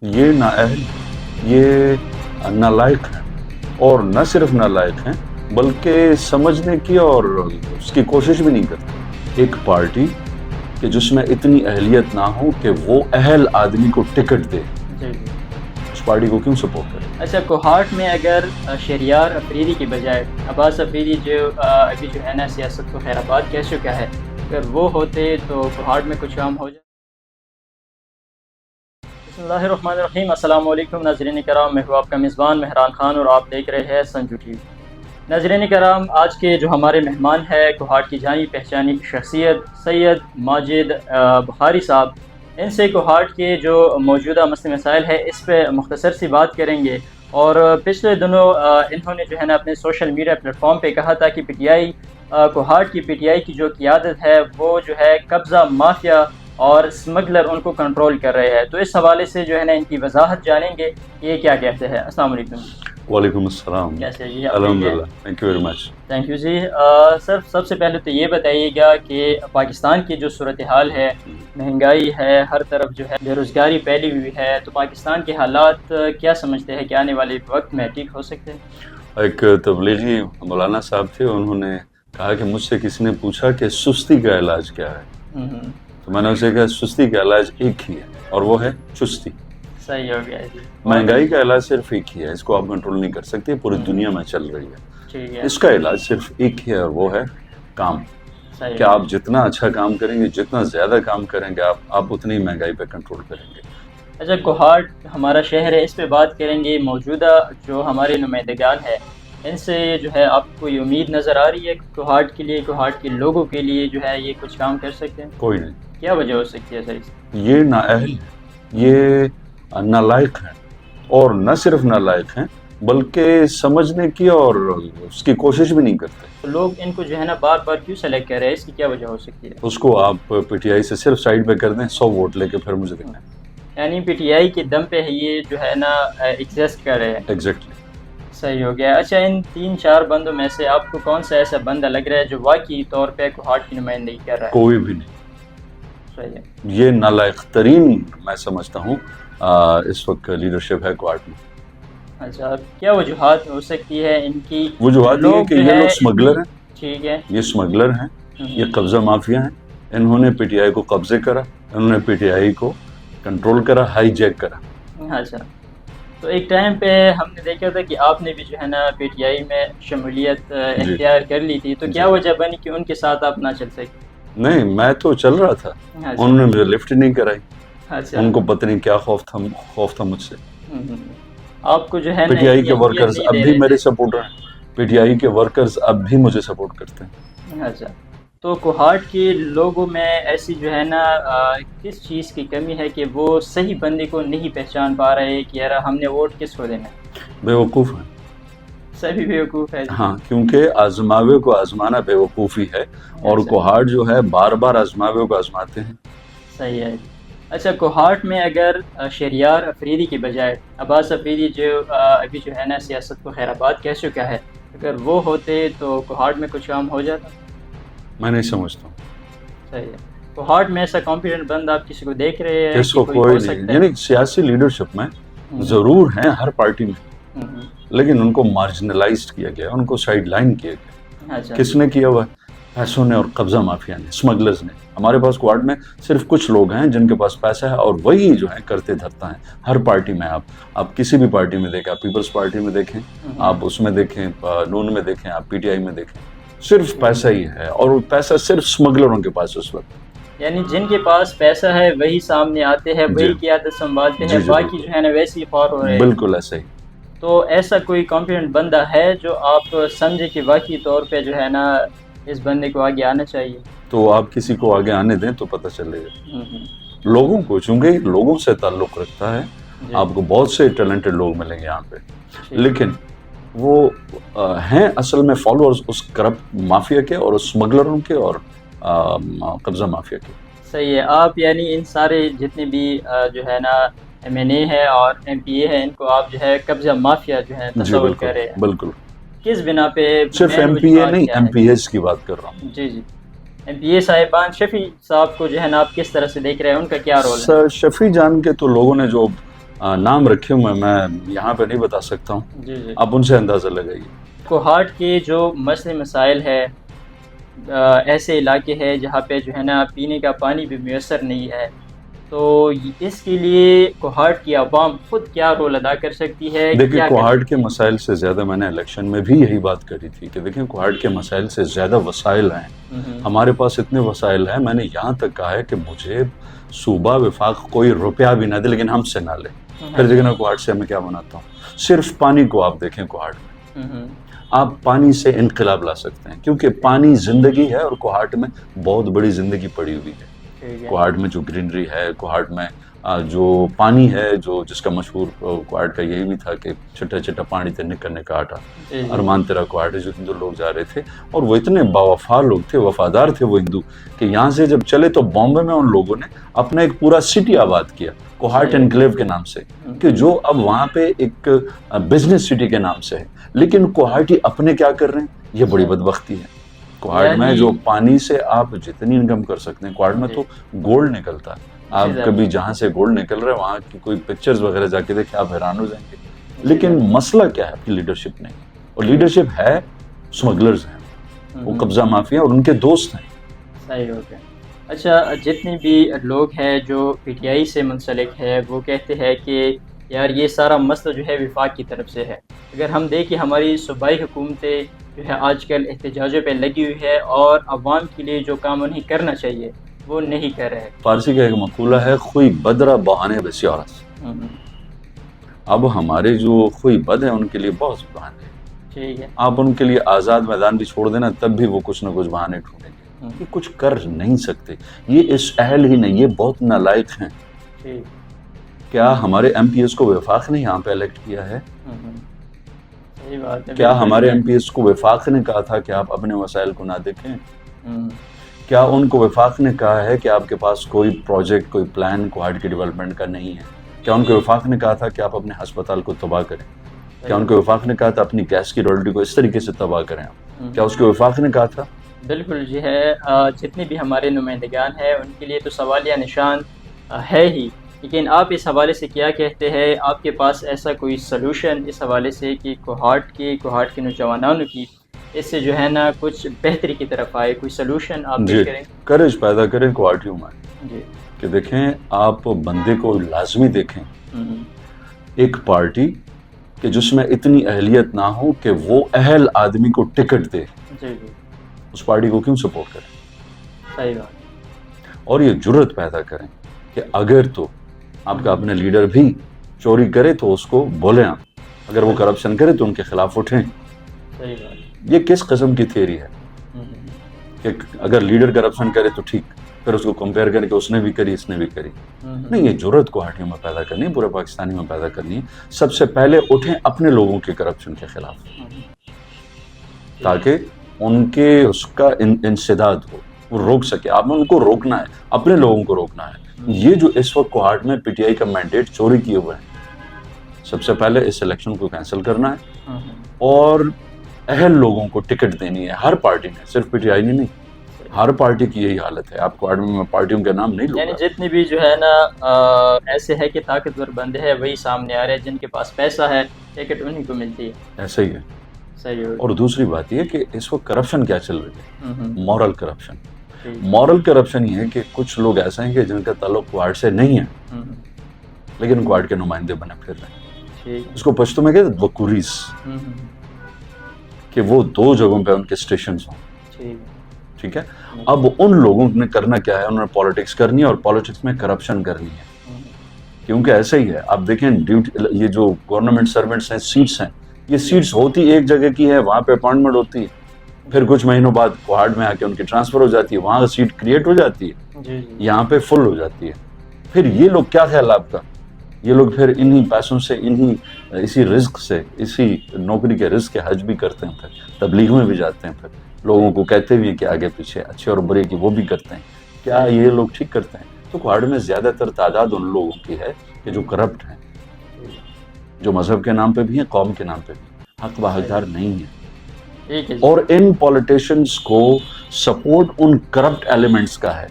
یہ نااہل، یہ نالائق ہیں، اور نہ صرف نالائق ہیں بلکہ سمجھنے کی اور اس کی کوشش بھی نہیں کرتے۔ ایک پارٹی کہ جس میں اتنی اہلیت نہ ہو کہ وہ اہل آدمی کو ٹکٹ دے، اس پارٹی کو کیوں سپورٹ کرے؟ اچھا، کوہاٹ میں اگر شہریار افریدی کی بجائے عباس افریدی جو ابھی جو ہے نا سیاست کو خیر آباد کہہ چکا ہے، اگر وہ ہوتے تو کوہاٹ میں کچھ کام ہو جائے۔ بسم اللہ الرحمن الرحیم۔ السلام علیکم ناظرین کرام، میں ہوں آپ کا میزبان مہران خان اور آپ دیکھ رہے ہیں سنجو ٹی وی۔ ناظرین کرام، آج کے جو ہمارے مہمان ہیں کوہاٹ کی جانی پہچانی شخصیت سید ماجد بخاری صاحب، ان سے کوہاٹ کے جو موجودہ مسئلے مسائل ہے اس پہ مختصر سی بات کریں گے۔ اور پچھلے دنوں انہوں نے جو ہے نا اپنے سوشل میڈیا پلیٹ فارم پہ کہا تھا کہ پی ٹی آئی کوہاٹ کی پی ٹی آئی کی جو قیادت ہے وہ جو ہے قبضہ مافیا اور اسمگلر ان کو کنٹرول کر رہے ہیں، تو اس حوالے سے جو ہے نا ان کی وضاحت جانیں گے یہ کیا کہتے ہیں۔ السلام علیکم۔ وعلیکم السلام۔ کیسے جی؟ الحمدللہ، thank you very much. Thank you جی۔ سر، سب سے پہلے تو یہ بتائیے گا کہ پاکستان کی جو صورتحال ہے، مہنگائی ہے، ہر طرف جو ہے بے روزگاری پھیلی ہوئی ہے، تو پاکستان کے حالات کیا سمجھتے ہیں کہ آنے والے وقت میں ٹھیک ہو سکتے ہیں؟ ایک تبلیغی مولانا صاحب تھے، انہوں نے کہا کہ مجھ سے کسی نے پوچھا کہ سستی کا علاج کیا ہے، تو میں نے اسے کہا سستی کا علاج ایک ہی ہے اور وہ ہے چستی۔ صحیح ہو گیا جی۔ مہنگائی کا علاج صرف ایک ہی ہے، اس کو آپ کنٹرول نہیں کر سکتے، پوری دنیا میں چل رہی ہے۔ ٹھیک ہے۔ اس کا علاج صرف ایک ہی ہے اور وہ ہے کام۔ کہ آپ جتنا اچھا کام کریں گے، جتنا زیادہ کام کریں گے، آپ اتنی مہنگائی پہ کنٹرول کریں گے۔ اچھا، کوہاٹ ہمارا شہر ہے، اس پہ بات کریں گے۔ موجودہ جو ہمارے نمائندگان ہیں ان سے جو ہے آپ کو یہ امید نظر آ رہی ہے کہ کوہاٹ کے لیے، کوہاٹ کے لوگوں کے لیے جو ہے یہ کچھ کام کر سکتے ہیں؟ کوئی نہیں۔ کیا وجہ ہو سکتی ہے سر؟ یہ نااہل، یہ نالائق ہیں، اور نہ صرف نالائق ہیں بلکہ سمجھنے کی اور اس کی کوشش بھی نہیں کرتے۔ تو لوگ ان کو جو ہے نا بار بار کیوں سلیکٹ کر رہے ہیں، اس کی کیا وجہ ہو سکتی ہے؟ اس کو آپ پی ٹی آئی سے صرف سائڈ پہ کر دیں، 100 ووٹ لے کے پھر مجھے دکھائیں۔ یعنی پی ٹی آئی کے دم پہ یہ جو ہے نا ایگزسٹ کر رہے ہیں۔ ایگزیکٹلی۔ صحیح ہو گیا۔ اچھا، ان 3-4 بندوں میں سے آپ کو کون سا ایسا بندہ لگ رہا ہے جو واقعی طور پہ کوہاٹ کی نمائندگی کر رہا ہے؟ کوئی بھی نہیں۔ صحیح ہے۔ یہ نالائق ترین میں سمجھتا ہوں اس وقت لیڈرشپ ہے کوہاٹ میں۔ اچھا، کیا وجوہات ہو سکتی ہے ان کی؟ وجوہات یہ کہ یہ لوگ اسمگلر ہیں۔ ٹھیک ہے۔ یہ اسمگلر ہیں، یہ قبضہ مافیا ہیں۔ انہوں نے پی ٹی آئی کو قبضے کرا، انہوں نے پی ٹی آئی کو کنٹرول کرا، ہائی جیک کرا۔ اچھا، تو ایک ٹائم پہ ہم نے دیکھا تھا کہ آپ نے بھی جو ہے نا پی ٹی آئی میں شمولیت اختیار کر لی تھی، تو کیا وجہ بنی کہ ان کے ساتھ آپ نہ چل سکے؟ نہیں، میں تو چل رہا تھا، انہوں نے مجھے لفٹ نہیں کرائی۔ اچھا، ان کو پتہ نہیں کیا خوف تھا مجھ سے۔ آپ کو جو ہے پی ٹی آئی کے ورکرز اب بھی میرے سپورٹر ہیں، پی ٹی آئی کے ورکرز اب بھی مجھے سپورٹ کرتے ہیں۔ اچھا، تو کوہاٹ کے لوگوں میں ایسی جو ہے نا کس چیز کی کمی ہے کہ وہ صحیح بندے کو نہیں پہچان پا رہے کہ یار ہم نے ووٹ کس کو دینا ہے؟ بیوقوف ہیں سبھی بیوقوف ہے۔ ہاں، کیونکہ آزماوے کو آزمانا بیوقوفی ہے، اور کوہاٹ جو ہے بار بار آزماوے کو آزماتے ہیں۔ صحیح ہے۔ اچھا، کوہاٹ میں اگر شہریار افریدی کی بجائے عباس افریدی جو ابھی جو ہے نا سیاست کو خیر آباد کہہ چکا ہے، اگر وہ ہوتے تو کوہاٹ میں کچھ کام ہو جاتا؟ میں نہیں سمجھتا ہوں۔ صحیح ہے۔ کوہاٹ میں ایسا کمپیٹنٹ بندہ آپ کسی کو دیکھ رہے ہیں؟ کس کو؟ کوئی نہیں۔ یعنی سیاسی لیڈرشپ میں ضرور ہیں ہر پارٹی میں، لیکن ان کو مارجنلائزڈ کیا گیا، ان کو سائیڈ لائن کیا گیا۔ کس نے کیا ہوا ہے؟ پیسوں نے اور قبضہ مافیا نے، اسمگلرز نے۔ ہمارے پاس کوہاٹ میں صرف کچھ لوگ ہیں جن کے پاس پیسہ ہے، اور وہی جو ہے کرتے دھرتا ہے ہر پارٹی میں۔ آپ کسی بھی پارٹی میں دیکھیں، آپ پیپلز پارٹی میں دیکھیں، آپ اس میں دیکھیں، نون میں دیکھیں، آپ پی ٹی آئی میں دیکھیں، صرف پیسہ ہی ہے، اور وہ پیسہ صرف اسمگلروں کے پاس اس وقت۔ یعنی جن کے پاس پیسہ ہے وہی سامنے آتے ہیں، وہی قیادت سنبھالتے ہیں، باقی جو ہے نا ویسے ہی فار ہو رہے ہیں۔ بالکل ایسا ہی۔ تو ایسا کوئی کمپیٹنٹ بندہ ہے جو آپ سمجھے کہ واقعی طور پہ جو ہے نا اس بندے کو آگے آنا چاہیے؟ تو آپ کسی کو آگے آنے دیں تو پتہ چلے گا لوگوں کو، چونکہ لوگوں سے تعلق رکھتا ہے۔ آپ کو بہت سے ٹیلنٹڈ لوگ ملیں گے یہاں پہ، لیکن وہ ہیں اصل میں فالوورز اس کرپٹ مافیا کے اور اس اسمگلروں کے اور قبضہ مافیا کے۔ صحیح ہے۔ آپ یعنی ان سارے جتنے بھی جو ہے نا ایم این اے ہے اور ایم پی اے ہے، ان کو آپ جو ہے قبضہ مافیا جو ہے تصور کر رہے ہیں؟ بالکل۔ کس بنا پہ؟ صرف ایم پی اے نہیں، ایم پی ایز کی بات کر رہا ہوں۔ جی جی، ایم پی اے صاحبان، شفیع صاحب کو جو ہے نا آپ کس طرح سے دیکھ رہے ہیں، ان کا کیا رول ہے؟ شفیع جان کے تو لوگوں نے جو نام رکھے ہوئے میں یہاں پہ نہیں بتا سکتا ہوں، جی جی آپ ان سے اندازہ لگائیے۔ کوہاٹ کے جو مسئلے مسائل ہے، ایسے علاقے ہیں جہاں پہ جو ہے نا پینے کا پانی بھی میسر نہیں ہے، تو اس کے لیے کوہاٹ کی عوام خود کیا رول ادا کر سکتی ہے؟ دیکھیں کوہاٹ کے مسائل سے زیادہ میں نے الیکشن میں بھی یہی بات کری تھی کہ دیکھیں کوہاٹ کے مسائل سے زیادہ وسائل ہیں، ہمارے پاس اتنے وسائل ہیں، میں نے یہاں تک کہا ہے کہ مجھے صوبہ وفاق کوئی روپیہ بھی نہ دے لیکن ہم سے نہ لے، پھر دیکھیں کوہاٹ سے میں کیا بناتا ہوں۔ صرف پانی کو آپ دیکھیں کوہاٹ میں، آپ پانی سے انقلاب لا سکتے ہیں کیونکہ پانی زندگی ہے، اور کوہاٹ میں بہت بڑی زندگی پڑی ہوئی ہے۔ کوہاٹ میں جو گرینری ہے، کوہاٹ میں جو پانی ہے، جو جس کا مشہور کوہاٹ کا یہی بھی تھا کہ چھٹا چھٹا پانی تے نکلنے کا آٹا، ارمان تیرا کوہاٹ ہے، جو ہندو لوگ جا رہے تھے اور وہ اتنے باوفا لوگ تھے، وفادار تھے وہ ہندو، کہ یہاں سے جب چلے تو بامبے میں ان لوگوں نے اپنا ایک پورا سٹی آباد کیا کوہاٹ انکلیو کے نام سے، کہ جو اب وہاں پہ ایک بزنس سٹی کے نام سے ہے، لیکن کوہاٹی اپنے کیا کر رہے ہیں؟ یہ بڑی بدبختی ہے۔ کوہاٹ میں جو پانی سے آپ جتنی انکم کر سکتے ہیں، کوہاٹ میں تو گولڈ نکلتا ہے، آپ کبھی جہاں سے گولڈ نکل رہا ہے وہاں کی کوئی پکچرز وغیرہ جا کے دیکھیں آپ حیران ہو جائیں گے، لیکن مسئلہ کیا ہے؟ آپ کی لیڈرشپ نہیں، اور لیڈرشپ ہے اسمگلرز ہیں، وہ قبضہ مافیا اور ان کے دوست ہیں۔ صحیح ہو گیا۔ اچھا، جتنے بھی لوگ ہیں جو پی ٹی آئی سے منسلک ہے وہ کہتے ہیں کہ یار یہ سارا مسئلہ جو ہے وفاق کی طرف سے ہے۔ اگر ہم دیکھیں ہماری صوبائی حکومتیں جو ہے آج کل احتجاجوں پہ لگی ہوئی ہے اور عوام کے لیے جو کام انہیں کرنا چاہیے وہ نہیں کر رہے۔ فارسی کا ایک مقولہ ہے، خوئی بدرہ بہانے بسیارس، اب ہمارے جو خوئی بد ہیں ان کے لیے بہت بہانے ہیں، ٹھیک ہے، آپ ان کے لیے آزاد میدان بھی چھوڑ دینا تب بھی وہ کچھ نہ کچھ بہانے ڈھونڈیں گے، یہ کچھ کر نہیں سکتے، یہ اس اہل ہی نہیں، یہ بہت نالائق ہیں۔ کیا ہمارے ایم پی ایس کو وفاق نے یہاں پہ الیکٹ کیا ہے؟ کیا ہمارے ایم پی ایس کو وفاق نے کہا تھا کہ آپ اپنے وسائل کو نہ دیکھیں؟ کیا ان کو وفاق نے کہا ہے کہ آپ کے پاس کوئی پروجیکٹ، کوئی پلان کوہاٹ کی ڈیولپمنٹ کا نہیں ہے؟ کیا ان کو وفاق نے کہا تھا کہ آپ اپنے ہسپتال کو تباہ کریں؟ کیا ان کو وفاق نے کہا تھا اپنی گیس کی رائلٹی کو اس طریقے سے تباہ کریں آپ؟ کیا اس کو وفاق نے کہا تھا؟ بالکل جی ہے، جتنے بھی ہمارے نمائندگان ہیں ان کے لیے تو سوالیہ نشان ہے ہی، لیکن آپ اس حوالے سے کیا کہتے ہیں؟ آپ کے پاس ایسا کوئی سلوشن اس حوالے سے کہ کوہاٹ کے نوجوانوں کی اس سے جو ہے نا کچھ بہتری کی طرف آئے، کوئی سلوشن آپ پیش کریں؟ کریج پیدا کریں کوہاٹیوں میں جی، کہ دیکھیں آپ بندے کو لازمی دیکھیں ایک پارٹی کہ جس میں اتنی اہلیت نہ ہو کہ وہ اہل آدمی کو ٹکٹ دے، اس پارٹی کو کیوں سپورٹ کریں؟ صحیح بات، اور یہ جرت پیدا کریں کہ اگر تو آپ کا اپنے لیڈر بھی چوری کرے تو اس کو بولیں، آپ اگر وہ کرپشن کرے تو ان کے خلاف اٹھیں۔ صحیح بات، یہ کس قسم کی تھیوری ہے کہ اگر لیڈر کرپشن کرے تو ٹھیک، پھر اس کو کمپیئر کریں کہ اس نے بھی کری اس نے بھی کری؟ نہیں، یہ جرت کوہاٹیوں میں پیدا کرنی ہے، پورے پاکستانی میں پیدا کرنی ہے۔ سب سے پہلے اٹھیں اپنے لوگوں کے کرپشن کے خلاف تاکہ ان کے اس کا انسداد ہو، وہ روک سکے۔ آپ نے ان کو روکنا ہے، اپنے لوگوں کو روکنا ہے۔ یہ جو اس وقت کوہاٹ میں پی ٹی آئی کا مینڈیٹ چوری کیے ہوئے ہیں، سب سے پہلے اس الیکشن کو کینسل کرنا ہے اور اہل لوگوں کو ٹکٹ دینی ہے۔ ہر پارٹی نے، صرف پی ٹی آئی نہیں، ہر پارٹی کی یہی حالت ہے۔ آپ کوہاٹ میں پارٹیوں کے نام نہیں لوں گا، یعنی جتنی بھی جو ہے نا ایسے ہے کہ طاقتور بندے ہیں وہی سامنے آ رہے ہیں، جن کے پاس پیسہ ہے ٹکٹ انہیں کو ملتی ہے۔ ایسا ہی ہے، صحیح ہے۔ اور دوسری بات یہ کہ اس وقت کرپشن کیا چل رہی ہے؟ Moral corruption. مورل کرپشن یہ ہے کہ کچھ لوگ ایسے ہیں کہ جن کا تعلق کوہاٹ سے نہیں ہے لیکن کوہاٹ کے نمائندے بنے پھر رہے ہیں، اس کو پشتو میں کہتے ہیں وکوریز، کہ وہ دو جگہوں پہ ان کے اسٹیشنز ہوں، ٹھیک ہے۔ اب ان لوگوں نے کرنا کیا ہے؟ انہوں نے پالیٹکس کرنی ہے، اور پالیٹکس میں کرپشن کرنی ہے، کیونکہ ایسا ہی ہے۔ آپ دیکھیں یہ جو گورنمنٹ سرونٹس ہیں، سیٹس ہیں، یہ سیٹس ہوتی ایک جگہ کی ہے، وہاں پہ اپوائنٹمنٹ ہوتی ہے، پھر کچھ مہینوں بعد کوہاٹ میں آ کے ان کی ٹرانسفر ہو جاتی ہے، وہاں سیٹ کریٹ ہو جاتی ہے، یہاں پہ فل ہو جاتی ہے۔ پھر یہ لوگ کیا خیال آپ کا؟ یہ لوگ پھر انہی پیسوں سے، اسی رزق سے، اسی نوکری کے رزق کے حج بھی کرتے ہیں، پھر تبلیغ میں بھی جاتے ہیں، پھر لوگوں کو کہتے بھی ہیں کہ آگے پیچھے اچھے اور برے کی وہ بھی کرتے ہیں۔ کیا یہ لوگ ٹھیک کرتے ہیں؟ تو کوہاٹ میں زیادہ تر تعداد ان لوگوں کی ہے کہ جو کرپٹ ہیں، جو مذہب کے نام پہ بھی ہیں، قوم کے نام پہ بھی حق و حقدار نہیں ہیں، اور ان پولیٹیشنز کو سپورٹ ان کرپٹ ایلیمنٹس کا ہے۔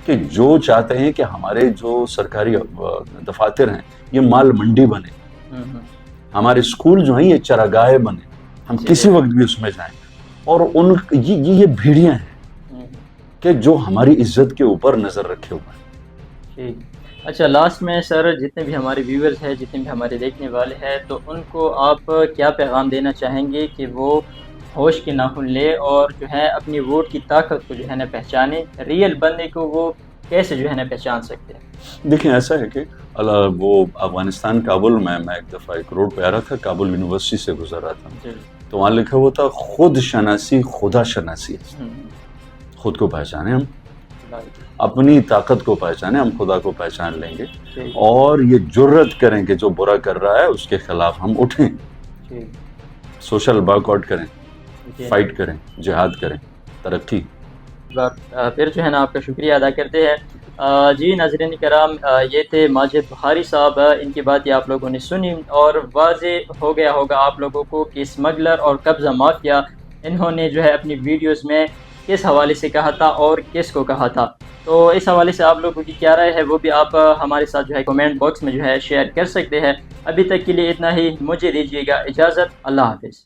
کہ جو چاہتے ہیں کہ ہمارے جو سرکاری دفاتر ہیں یہ مال منڈی بنے، ہمارے اسکول جو ہیں یہ چراگاہیں بنے، ہم کسی وقت بھی اس میں جائیں، اور یہ بھیڑیاں ہیں کہ جو ہماری عزت کے اوپر نظر رکھے ہوئے ہیں۔ ٹھیک، اچھا لاسٹ میں سر جتنے بھی ہمارے ویورز ہیں، جتنے بھی ہمارے دیکھنے والے ہیں، تو ان کو آپ کیا پیغام دینا چاہیں گے کہ وہ ہوش کے ناخن لے اور جو ہے اپنی ووٹ کی طاقت کو جو ہے نا پہچانے، ریئل بندے کو وہ کیسے جو ہے نا پہچان سکتے ہیں؟ دیکھیں ایسا ہے کہ وہ افغانستان کابل میں ایک دفعہ ایک روڈ پہ آ رہا تھا، کابل یونیورسٹی سے گزر رہا تھا، تو وہاں لکھا ہوا تھا خود شناسی خدا شناسی، خود کو پہچانے، ہم اپنی طاقت کو پہچانے، ہم خدا کو پہچان لیں گے، اور یہ جرت کریں کہ جو برا کر رہا ہے اس کے خلاف ہم اٹھیں، سوشل بائیک آؤٹ کریں، فائٹ کریں، جہاد کریں، ترقی۔ پھر جو ہے نا آپ کا شکریہ ادا کرتے ہیں۔ جی ناظرین کرام، یہ تھے ماجد بخاری صاحب، ان کی بات آپ لوگوں نے سنی اور واضح ہو گیا ہوگا آپ لوگوں کو کہ اسمگلر اور قبضہ مافیا انہوں نے جو ہے اپنی ویڈیوز میں کس حوالے سے کہا تھا اور کس کو کہا تھا، تو اس حوالے سے آپ لوگوں کی کیا رائے ہے وہ بھی آپ ہمارے ساتھ جو ہے کمنٹ باکس میں جو ہے شیئر کر سکتے ہیں۔ ابھی تک کے لیے اتنا ہی، مجھے دیجیے گا اجازت، اللہ حافظ۔